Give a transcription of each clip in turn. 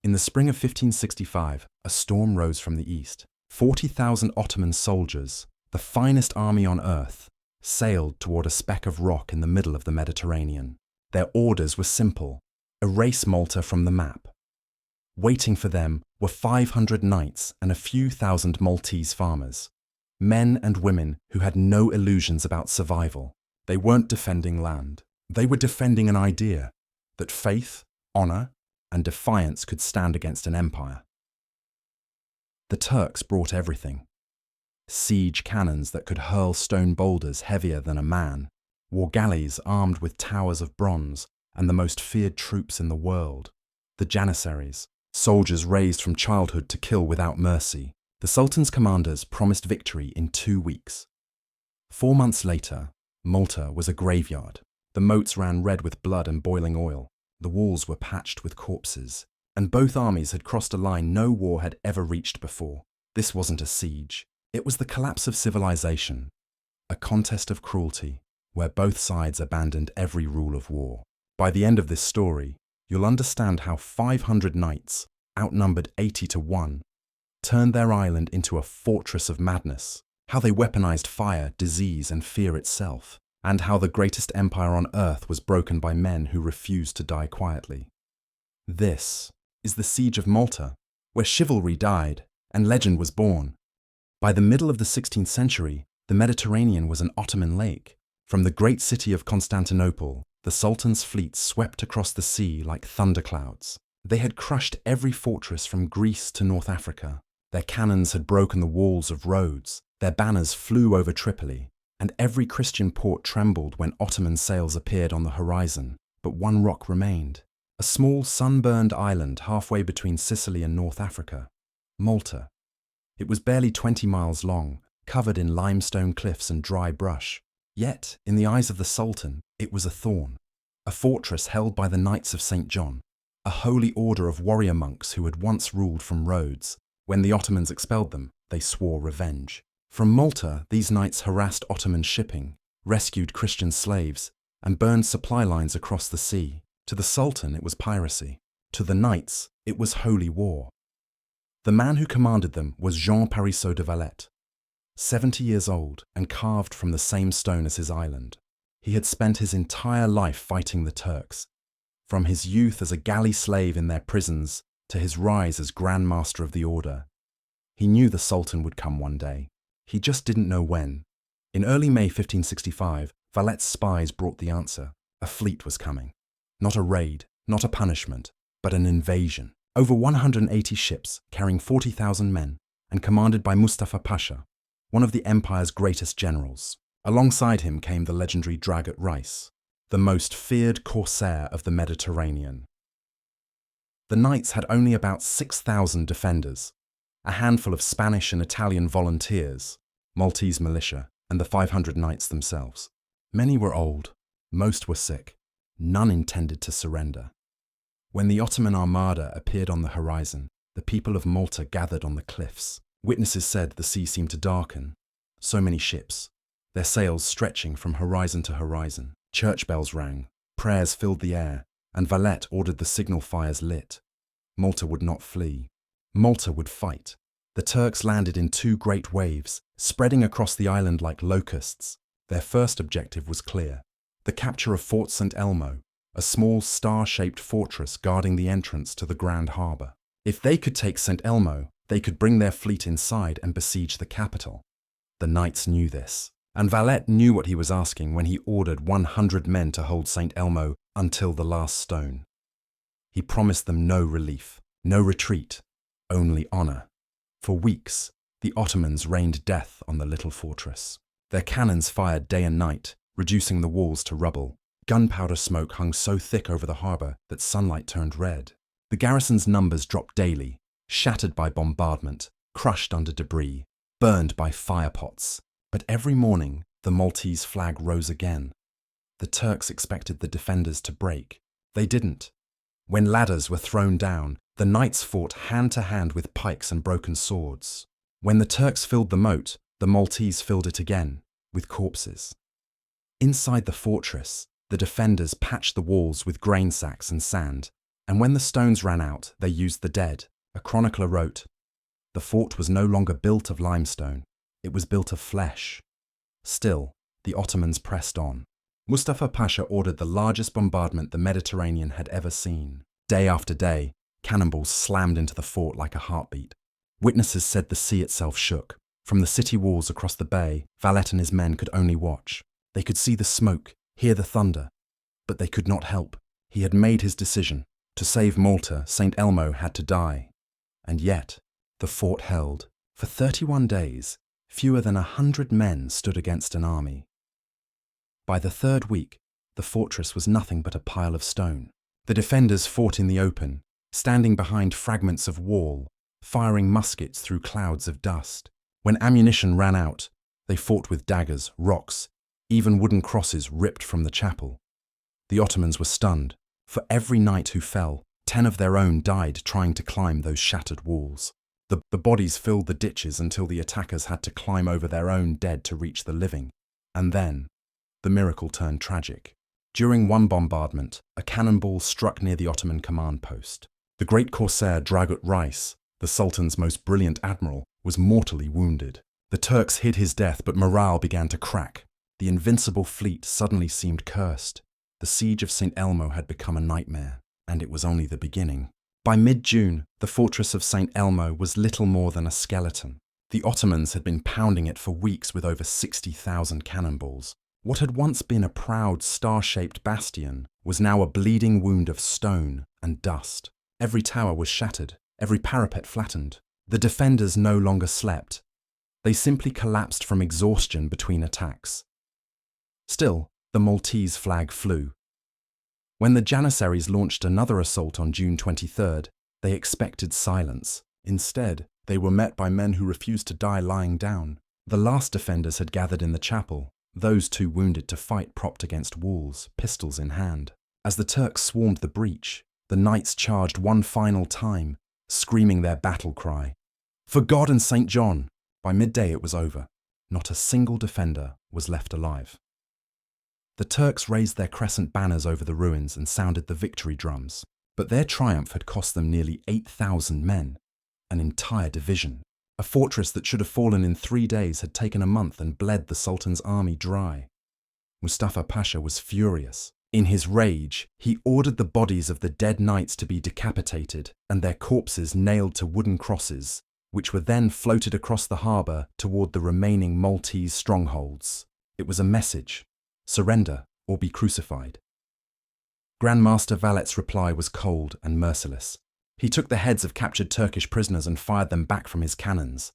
In the spring of 1565, a storm rose from the east. 40,000 Ottoman soldiers, the finest army on earth, sailed toward a speck of rock in the middle of the Mediterranean. Their orders were simple: erase Malta from the map. Waiting for them were 500 knights and a few thousand Maltese farmers, men and women who had no illusions about survival. They weren't defending land. They were defending an idea that faith, honor, and defiance could stand against an empire. The Turks brought everything: siege cannons that could hurl stone boulders heavier than a man, war galleys armed with towers of bronze, and the most feared troops in the world, the Janissaries, soldiers raised from childhood to kill without mercy. The Sultan's commanders promised victory in 2 weeks. 4 months later, Malta was a graveyard. The moats ran red with blood and boiling oil. The walls were patched with corpses, and both armies had crossed a line no war had ever reached before. This wasn't a siege. It was the collapse of civilization, a contest of cruelty, where both sides abandoned every rule of war. By the end of this story, you'll understand how 500 knights, outnumbered 80 to 1, turned their island into a fortress of madness, how they weaponized fire, disease, and fear itself, and how the greatest empire on earth was broken by men who refused to die quietly. This is the Siege of Malta, where chivalry died and legend was born. By the middle of the 16th century, the Mediterranean was an Ottoman lake. From the great city of Constantinople, the Sultan's fleet swept across the sea like thunderclouds. They had crushed every fortress from Greece to North Africa. Their cannons had broken the walls of Rhodes. Their banners flew over Tripoli, and every Christian port trembled when Ottoman sails appeared on the horizon. But one rock remained, a small sunburned island halfway between Sicily and North Africa, Malta. It was barely 20 miles long, covered in limestone cliffs and dry brush. Yet, in the eyes of the Sultan, it was a thorn, a fortress held by the Knights of St. John, a holy order of warrior monks who had once ruled from Rhodes. When the Ottomans expelled them, they swore revenge. From Malta, these knights harassed Ottoman shipping, rescued Christian slaves, and burned supply lines across the sea. To the Sultan, it was piracy. To the knights, it was holy war. The man who commanded them was Jean Parisot de Valette, 70 years old and carved from the same stone as his island. He had spent his entire life fighting the Turks, from his youth as a galley slave in their prisons to his rise as Grand Master of the Order. He knew the Sultan would come one day. He just didn't know when. In early May 1565, Valette's spies brought the answer. A fleet was coming. Not a raid, not a punishment, but an invasion. Over 180 ships, carrying 40,000 men, and commanded by Mustafa Pasha, one of the empire's greatest generals. Alongside him came the legendary Dragut Reis, the most feared corsair of the Mediterranean. The knights had only about 6,000 defenders, a handful of Spanish and Italian volunteers, Maltese militia, and the 500 knights themselves. Many were old, most were sick, none intended to surrender. When the Ottoman armada appeared on the horizon, the people of Malta gathered on the cliffs. Witnesses said the sea seemed to darken. So many ships, their sails stretching from horizon to horizon. Church bells rang, prayers filled the air, and Valette ordered the signal fires lit. Malta would not flee. Malta would fight. The Turks landed in 2 great waves, spreading across the island like locusts. Their first objective was clear: the capture of Fort St. Elmo, a small star-shaped fortress guarding the entrance to the Grand Harbour. If they could take St. Elmo, they could bring their fleet inside and besiege the capital. The knights knew this, and Valette knew what he was asking when he ordered 100 men to hold St. Elmo until the last stone. He promised them no relief, no retreat, only honour. For weeks, the Ottomans rained death on the little fortress. Their cannons fired day and night, reducing the walls to rubble. Gunpowder smoke hung so thick over the harbour that sunlight turned red. The garrison's numbers dropped daily, shattered by bombardment, crushed under debris, burned by firepots. But every morning, the Maltese flag rose again. The Turks expected the defenders to break. They didn't. When ladders were thrown down, the knights fought hand to hand with pikes and broken swords. When the Turks filled the moat, the Maltese filled it again, with corpses. Inside the fortress, the defenders patched the walls with grain sacks and sand, And when the stones ran out, they used the dead. A chronicler wrote, "The fort was no longer built of limestone, it was built of flesh." Still, the Ottomans pressed on. Mustafa Pasha ordered the largest bombardment the Mediterranean had ever seen. Day after day, cannonballs slammed into the fort like a heartbeat. Witnesses said the sea itself shook. From the city walls across the bay, Valette and his men could only watch. They could see the smoke, hear the thunder, but they could not help. He had made his decision. To save Malta, St. Elmo had to die. And yet, the fort held. For 31 days, fewer than 100 men stood against an army. By the third week, the fortress was nothing but a pile of stone. The defenders fought in the open, standing behind fragments of wall, firing muskets through clouds of dust. When ammunition ran out, they fought with daggers, rocks, even wooden crosses ripped from the chapel. The Ottomans were stunned. For every knight who fell, 10 of their own died trying to climb those shattered walls. The bodies filled the ditches until the attackers had to climb over their own dead to reach the living. And then, the miracle turned tragic. During one bombardment, a cannonball struck near the Ottoman command post. The great corsair Dragut Reis, the Sultan's most brilliant admiral, was mortally wounded. The Turks hid his death, but morale began to crack. The invincible fleet suddenly seemed cursed. The siege of St. Elmo had become a nightmare, and it was only the beginning. By mid-June, the fortress of St. Elmo was little more than a skeleton. The Ottomans had been pounding it for weeks with over 60,000 cannonballs. What had once been a proud, star-shaped bastion was now a bleeding wound of stone and dust. Every tower was shattered, every parapet flattened. The defenders no longer slept. They simply collapsed from exhaustion between attacks. Still, the Maltese flag flew. When the Janissaries launched another assault on June 23rd, they expected silence. Instead, they were met by men who refused to die lying down. The last defenders had gathered in the chapel, those too wounded to fight propped against walls, pistols in hand. As the Turks swarmed the breach, the knights charged one final time, screaming their battle cry, "For God and St. John!" By midday it was over. Not a single defender was left alive. The Turks raised their crescent banners over the ruins and sounded the victory drums. But their triumph had cost them nearly 8,000 men, an entire division. A fortress that should have fallen in 3 days had taken a month and bled the Sultan's army dry. Mustafa Pasha was furious. In his rage, he ordered the bodies of the dead knights to be decapitated and their corpses nailed to wooden crosses, which were then floated across the harbour toward the remaining Maltese strongholds. It was a message: surrender or be crucified. Grand Master Valette's reply was cold and merciless. He took the heads of captured Turkish prisoners and fired them back from his cannons.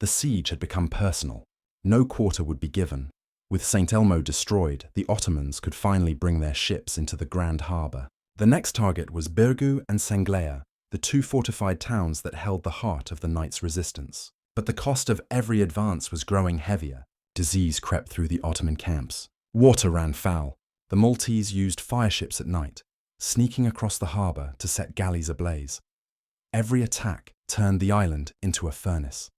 The siege had become personal. No quarter would be given. With St. Elmo destroyed, the Ottomans could finally bring their ships into the Grand Harbour. The next target was Birgu and Sanglea, the 2 fortified towns that held the heart of the knights' resistance. But the cost of every advance was growing heavier. Disease crept through the Ottoman camps. Water ran foul. The Maltese used fireships at night, sneaking across the harbour to set galleys ablaze. Every attack turned the island into a furnace.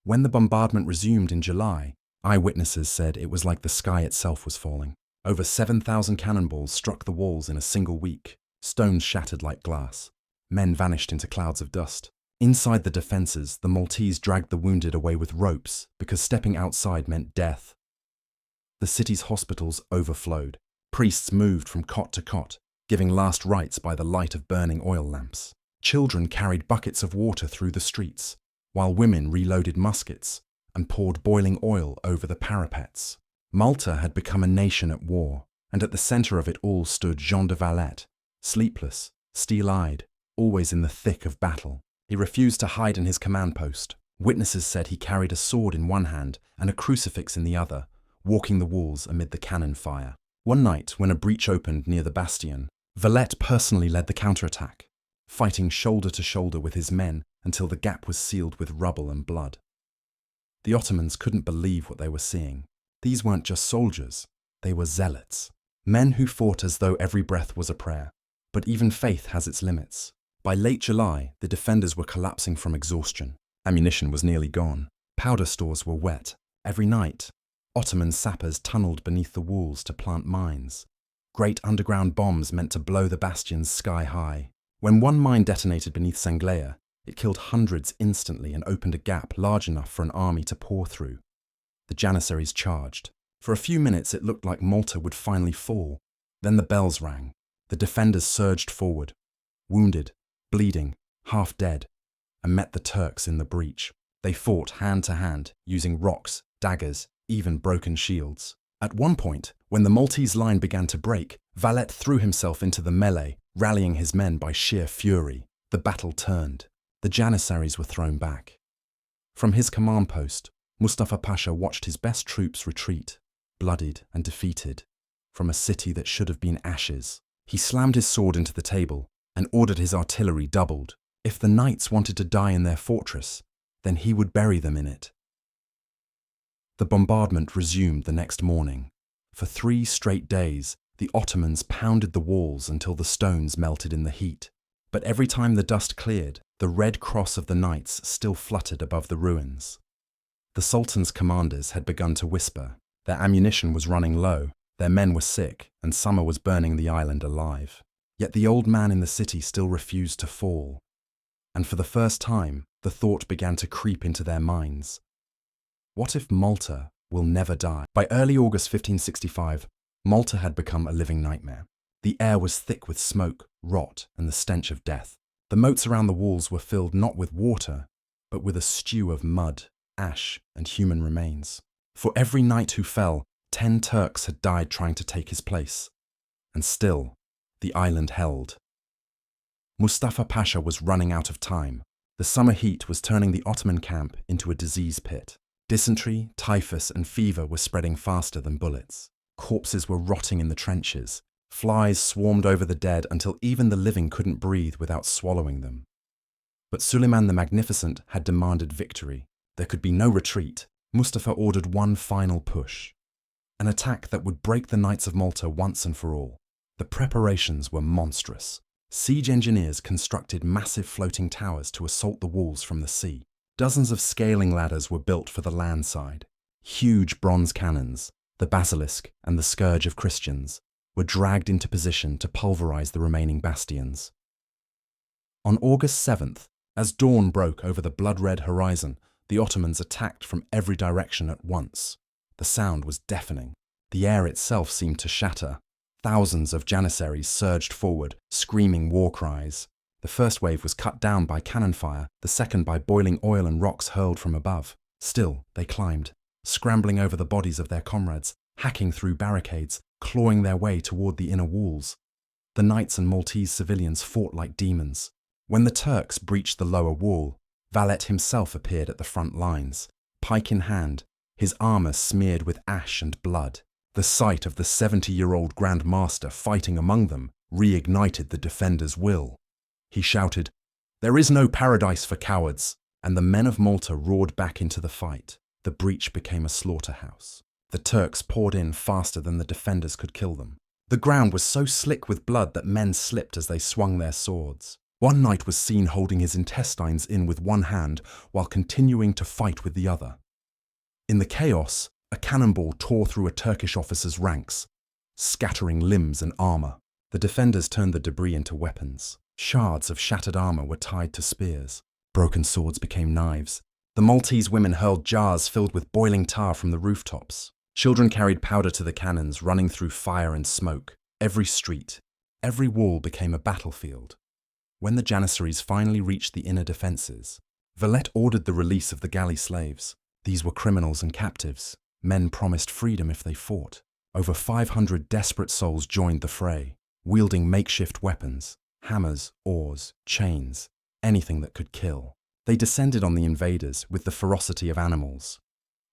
When the bombardment resumed in July, eyewitnesses said it was like the sky itself was falling. Over 7,000 cannonballs struck the walls in a single week. Stones shattered like glass. Men vanished into clouds of dust. Inside the defences, the Maltese dragged the wounded away with ropes because stepping outside meant death. The city's hospitals overflowed. Priests moved from cot to cot, giving last rites by the light of burning oil lamps. Children carried buckets of water through the streets, while women reloaded muskets and poured boiling oil over the parapets. Malta had become a nation at war, and at the centre of it all stood Jean de Valette, sleepless, steel-eyed, always in the thick of battle. He refused to hide in his command post. Witnesses said he carried a sword in one hand and a crucifix in the other, walking the walls amid the cannon fire. One night, when a breach opened near the bastion, Valette personally led the counterattack, fighting shoulder to shoulder with his men until the gap was sealed with rubble and blood. The Ottomans couldn't believe what they were seeing. These weren't just soldiers, they were zealots. Men who fought as though every breath was a prayer. But even faith has its limits. By late July, the defenders were collapsing from exhaustion. Ammunition was nearly gone. Powder stores were wet. Every night, Ottoman sappers tunneled beneath the walls to plant mines. Great underground bombs meant to blow the bastions sky high. When one mine detonated beneath Sanglea, it killed hundreds instantly and opened a gap large enough for an army to pour through. The Janissaries charged. For a few minutes it looked like Malta would finally fall. Then the bells rang. The defenders surged forward, wounded, bleeding, half dead, and met the Turks in the breach. They fought hand to hand, using rocks, daggers, even broken shields. At one point, when the Maltese line began to break, Valette threw himself into the melee, rallying his men by sheer fury. The battle turned. The Janissaries were thrown back. From his command post, Mustafa Pasha watched his best troops retreat, bloodied and defeated, from a city that should have been ashes. He slammed his sword into the table and ordered his artillery doubled. If the knights wanted to die in their fortress, then he would bury them in it. The bombardment resumed the next morning. For 3 straight days, the Ottomans pounded the walls until the stones melted in the heat. But every time the dust cleared, the red cross of the knights still fluttered above the ruins. The Sultan's commanders had begun to whisper. Their ammunition was running low, their men were sick, and summer was burning the island alive. Yet the old man in the city still refused to fall. And for the first time, the thought began to creep into their minds. What if Malta will never die? By early August 1565, Malta had become a living nightmare. The air was thick with smoke, rot, and the stench of death. The moats around the walls were filled not with water, but with a stew of mud, ash, and human remains. For every knight who fell, 10 Turks had died trying to take his place. And still, the island held. Mustafa Pasha was running out of time. The summer heat was turning the Ottoman camp into a disease pit. Dysentery, typhus, and fever were spreading faster than bullets. Corpses were rotting in the trenches. Flies swarmed over the dead until even the living couldn't breathe without swallowing them. But Suleiman the Magnificent had demanded victory. There could be no retreat. Mustafa ordered one final push. An attack that would break the Knights of Malta once and for all. The preparations were monstrous. Siege engineers constructed massive floating towers to assault the walls from the sea. Dozens of scaling ladders were built for the land side. Huge bronze cannons, the basilisk and the scourge of Christians, were dragged into position to pulverize the remaining bastions. On August 7th, as dawn broke over the blood-red horizon, the Ottomans attacked from every direction at once. The sound was deafening. The air itself seemed to shatter. Thousands of Janissaries surged forward, screaming war cries. The first wave was cut down by cannon fire, the second by boiling oil and rocks hurled from above. Still, they climbed, scrambling over the bodies of their comrades, hacking through barricades, clawing their way toward the inner walls. The knights and Maltese civilians fought like demons. When the Turks breached the lower wall, Valette himself appeared at the front lines, pike in hand, his armour smeared with ash and blood. The sight of the 70-year-old Grand Master fighting among them reignited the defenders' will. He shouted, "There is no paradise for cowards," and the men of Malta roared back into the fight. The breach became a slaughterhouse. The Turks poured in faster than the defenders could kill them. The ground was so slick with blood that men slipped as they swung their swords. One knight was seen holding his intestines in with one hand while continuing to fight with the other. In the chaos, a cannonball tore through a Turkish officer's ranks, scattering limbs and armour. The defenders turned the debris into weapons. Shards of shattered armour were tied to spears. Broken swords became knives. The Maltese women hurled jars filled with boiling tar from the rooftops. Children carried powder to the cannons, running through fire and smoke. Every street, every wall became a battlefield. When the Janissaries finally reached the inner defences, Valette ordered the release of the galley slaves. These were criminals and captives. Men promised freedom if they fought. Over 500 desperate souls joined the fray, wielding makeshift weapons, hammers, oars, chains, anything that could kill. They descended on the invaders with the ferocity of animals.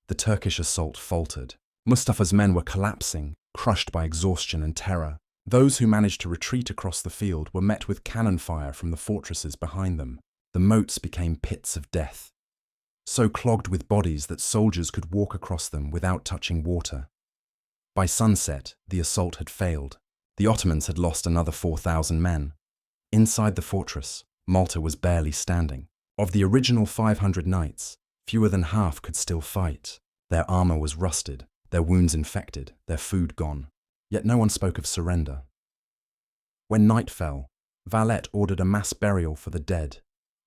The Turkish assault faltered. Mustafa's men were collapsing, crushed by exhaustion and terror. Those who managed to retreat across the field were met with cannon fire from the fortresses behind them. The moats became pits of death, so clogged with bodies that soldiers could walk across them without touching water. By sunset, the assault had failed. The Ottomans had lost another 4,000 men. Inside the fortress, Malta was barely standing. Of the original 500 knights, fewer than half could still fight. Their armour was rusted, their wounds infected, their food gone. Yet no one spoke of surrender. When night fell, Valette ordered a mass burial for the dead,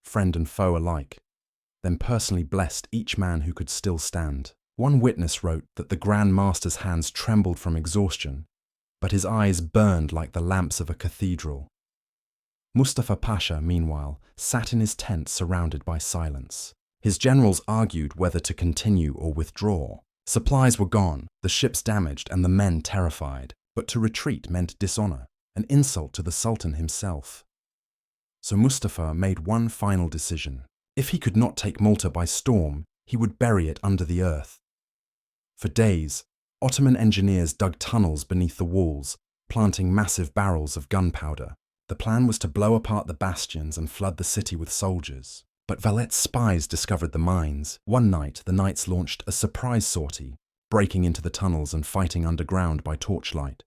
friend and foe alike, then personally blessed each man who could still stand. One witness wrote that the Grand Master's hands trembled from exhaustion, but his eyes burned like the lamps of a cathedral. Mustafa Pasha, meanwhile, sat in his tent surrounded by silence. His generals argued whether to continue or withdraw. Supplies were gone, the ships damaged, and the men terrified. But to retreat meant dishonor, an insult to the Sultan himself. So Mustafa made one final decision. If he could not take Malta by storm, he would bury it under the earth. For days, Ottoman engineers dug tunnels beneath the walls, planting massive barrels of gunpowder. The plan was to blow apart the bastions and flood the city with soldiers. But Valette's spies discovered the mines. One night, the knights launched a surprise sortie, breaking into the tunnels and fighting underground by torchlight.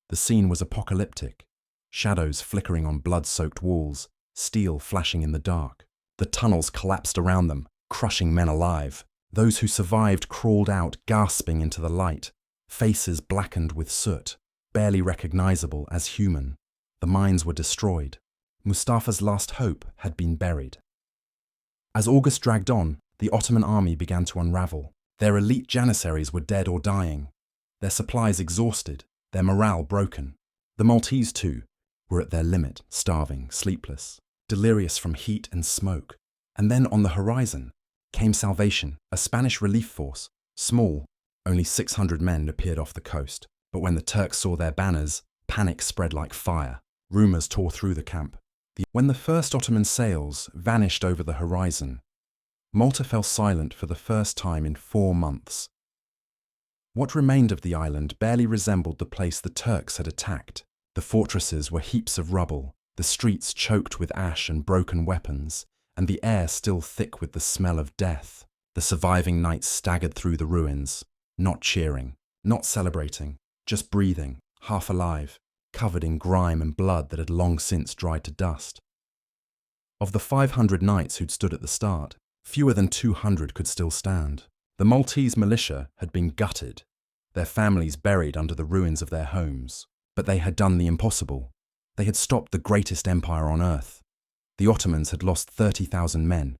The scene was apocalyptic, shadows flickering on blood-soaked walls, steel flashing in the dark. The tunnels collapsed around them, crushing men alive. Those who survived crawled out, gasping into the light, faces blackened with soot, barely recognizable as human. The mines were destroyed. Mustafa's last hope had been buried. As August dragged on, the Ottoman army began to unravel. Their elite Janissaries were dead or dying, their supplies exhausted, their morale broken. The Maltese, too, were at their limit, starving, sleepless, delirious from heat and smoke. And then on the horizon came Salvation, a Spanish relief force. Small, only 600 men appeared off the coast. But when the Turks saw their banners, panic spread like fire. Rumors tore through the camp. When the first Ottoman sails vanished over the horizon, Malta fell silent for the first time in 4 months. What remained of the island barely resembled the place the Turks had attacked. The fortresses were heaps of rubble, the streets choked with ash and broken weapons, and the air still thick with the smell of death. The surviving knights staggered through the ruins, not cheering, not celebrating, just breathing, half alive, covered in grime and blood that had long since dried to dust. Of the 500 knights who'd stood at the start, fewer than 200 could still stand. The Maltese militia had been gutted, their families buried under the ruins of their homes. But they had done the impossible. They had stopped the greatest empire on earth. The Ottomans had lost 30,000 men,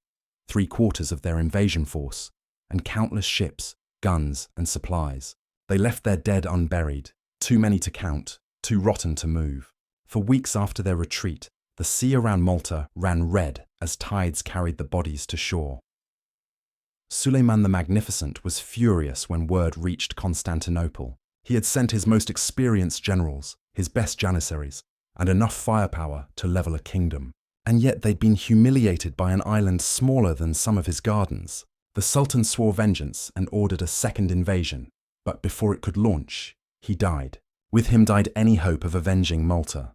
3/4 of their invasion force, and countless ships, guns, and supplies. They left their dead unburied, too many to count, too rotten to move. For weeks after their retreat, the sea around Malta ran red as tides carried the bodies to shore. Suleiman the Magnificent was furious when word reached Constantinople. He had sent his most experienced generals, his best Janissaries, and enough firepower to level a kingdom. And yet they'd been humiliated by an island smaller than some of his gardens. The Sultan swore vengeance and ordered a second invasion, but before it could launch, he died. With him died any hope of avenging Malta.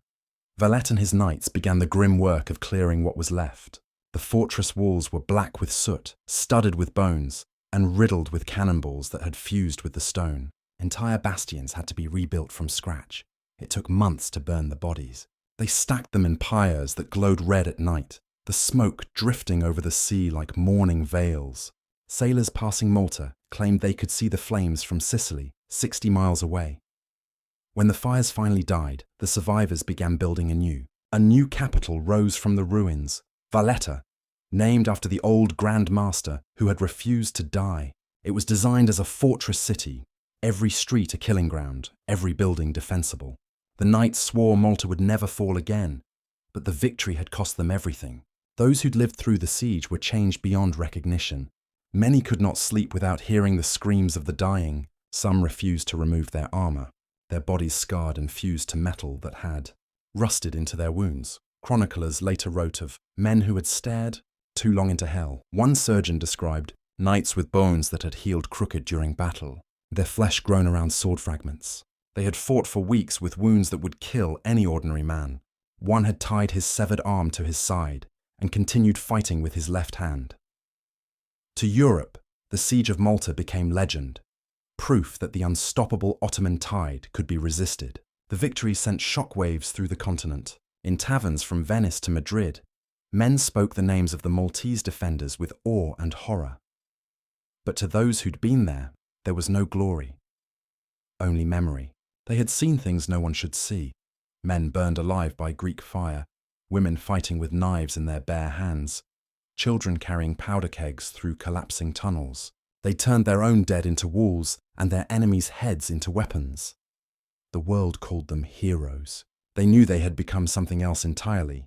Valette and his knights began the grim work of clearing what was left. The fortress walls were black with soot, studded with bones, and riddled with cannonballs that had fused with the stone. Entire bastions had to be rebuilt from scratch. It took months to burn the bodies. They stacked them in pyres that glowed red at night, the smoke drifting over the sea like mourning veils. Sailors passing Malta claimed they could see the flames from Sicily, 60 miles away. When the fires finally died, the survivors began building anew. A new capital rose from the ruins, Valette, named after the old Grand Master who had refused to die. It was designed as a fortress city, every street a killing ground, every building defensible. The knights swore Malta would never fall again, but the victory had cost them everything. Those who'd lived through the siege were changed beyond recognition. Many could not sleep without hearing the screams of the dying. Some refused to remove their armor, their bodies scarred and fused to metal that had rusted into their wounds. Chroniclers later wrote of men who had stared too long into hell. One surgeon described knights with bones that had healed crooked during battle, their flesh grown around sword fragments. They had fought for weeks with wounds that would kill any ordinary man. One had tied his severed arm to his side and continued fighting with his left hand. To Europe, the Siege of Malta became legend, proof that the unstoppable Ottoman tide could be resisted. The victory sent shockwaves through the continent. In taverns from Venice to Madrid, men spoke the names of the Maltese defenders with awe and horror. But to those who'd been there was no glory, only memory. They had seen things no one should see. Men burned alive by Greek fire, women fighting with knives in their bare hands, children carrying powder kegs through collapsing tunnels. They turned their own dead into walls and their enemies' heads into weapons. The world called them heroes. They knew they had become something else entirely.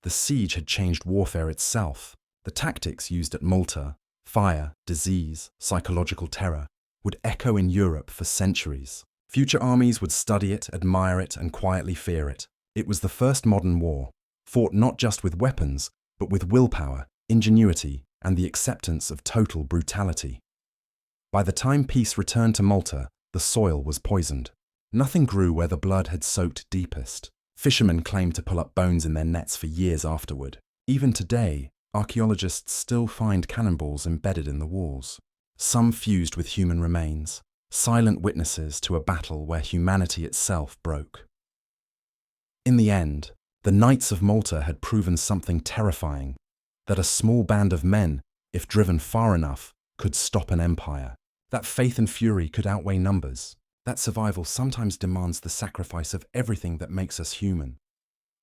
The siege had changed warfare itself. The tactics used at Malta, fire, disease, psychological terror, would echo in Europe for centuries. Future armies would study it, admire it, and quietly fear it. It was the first modern war, fought not just with weapons, but with willpower, ingenuity, and the acceptance of total brutality. By the time peace returned to Malta, the soil was poisoned. Nothing grew where the blood had soaked deepest. Fishermen claimed to pull up bones in their nets for years afterward. Even today, archaeologists still find cannonballs embedded in the walls. Some fused with human remains, silent witnesses to a battle where humanity itself broke. In the end, the Knights of Malta had proven something terrifying, that a small band of men, if driven far enough, could stop an empire. That faith and fury could outweigh numbers. That survival sometimes demands the sacrifice of everything that makes us human.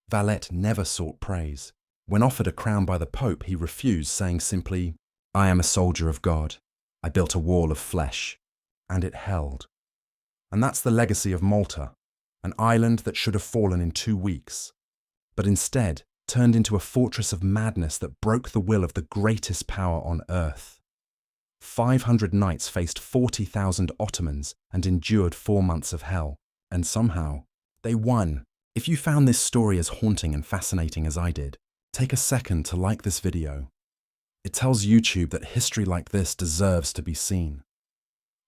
Valette never sought praise. When offered a crown by the Pope, he refused, saying simply, "I am a soldier of God. I built a wall of flesh." And it held. And that's the legacy of Malta, an island that should have fallen in 2 weeks, but instead turned into a fortress of madness that broke the will of the greatest power on earth. 500 knights faced 40,000 Ottomans and endured 4 months of hell. And somehow, they won. If you found this story as haunting and fascinating as I did, take a second to like this video. It tells YouTube that history like this deserves to be seen.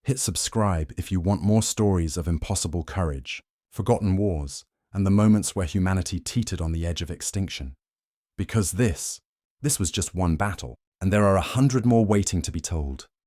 Hit subscribe if you want more stories of impossible courage, forgotten wars, and the moments where humanity teetered on the edge of extinction. Because this was just one battle, and there are 100 more waiting to be told.